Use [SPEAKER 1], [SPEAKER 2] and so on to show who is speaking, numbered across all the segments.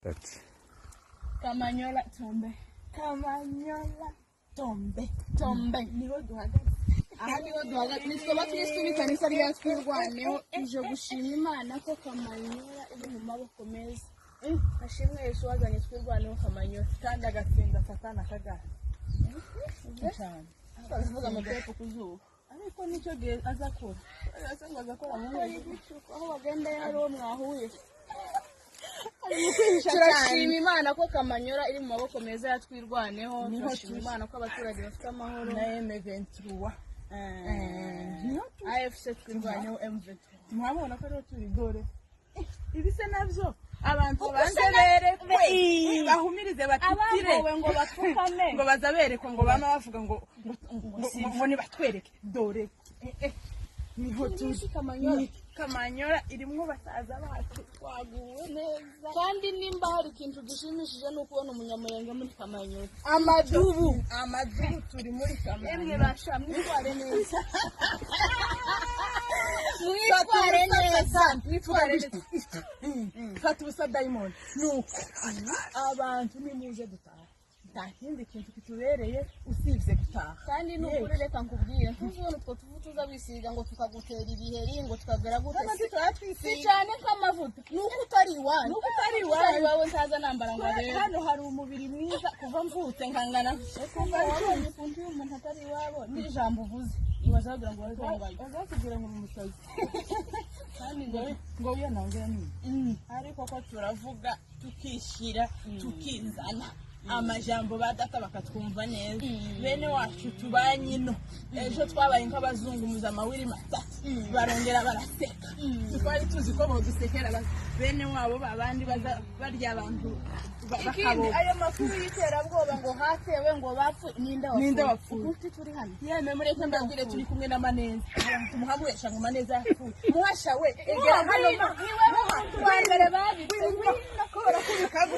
[SPEAKER 1] Ati
[SPEAKER 2] Kamanyola tombe. Kamanyola tombe. Tombe. Niho duhagaze. Aha niho duhagaze. Nisoba twisubi kanisa rya twirwaneho ije gushima Imana ko Kamanyola iri mu maboko meza. Ashimwe Yesu wazanye twirwaneho Kamanyola kandi agatsinda Satana kagara. Cyane. Avuga amategeko kuzuba. Ariko nicyo gihe azakora. Asanga azakora mu aho bagenda yari wo mwahuye. Turashima Imana ko Kamanyola iri mu maboko meza ya twirwaneho. Turashima Imana ko abaturage bafite amahoro. Na M23. AFC twirwaneho M23. Mwabona ko rero turi dore. Ibise navyo abantu banzebere bahumirize batitire ngo bapfukame ngo bazabere ko ngo bama bavuga ngo ni batwereke dore niho tuzi Kamanyola irimwo basaza bacu twaguwe neza kandi nimba hari ikintu gishimishije no kubona umunyamurenge muri Kamanyola amadubu turi muri Kamanyola emwe basha mwitware neza mwitware neza fatusa diamond nuko abantu nimuze dutaha ntakindi kintu kitubereye usibye gutaha kandi nukuri reka nkubwire ntuzone utwo tuvutuza bisiga ngo tukagutera ibiheri ngo tukagera gute si cyane nk'amavuta nuko utari iwanyu wawe ntaza nambara ngo rero hano hari umubiri mwiza kuva mvutse nkangana wabonye ukuntu iyo umuntu atari iwabo n'ijambo uvuze ibazagira ngo azakubwira ngo umusazi kandi ngo uya nangera ni ariko ko turavuga tukishira tukizana amajambo badata bakatwumva neza bene wacu tubanyino ejo twabaye nk'abazungu muzamawiri matatu barongera baraseka twari tuzi ko bodusekera bene wabo babandi barya abantu bakabo ayo makuru y'iterabwoba ngo hatewe ngo bapfu ninde wapfu uti turi hano yeme muri cyo mbabwire turi kumwe na Maneza tumuhagurisha ngo Maneza yapfu muhasha we egera hano iwe twambere babitse nakora kubikagu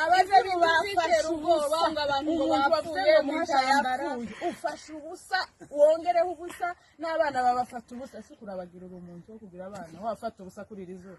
[SPEAKER 2] abaje bafashe ubwoba ngo abantu ngo bapfuye muhasha yapfuye ufashe ubusa wongereho ubusa n'abana babafata ubusa sikurabagira umuntu wo kugira abana wafata ubusa kuri rizo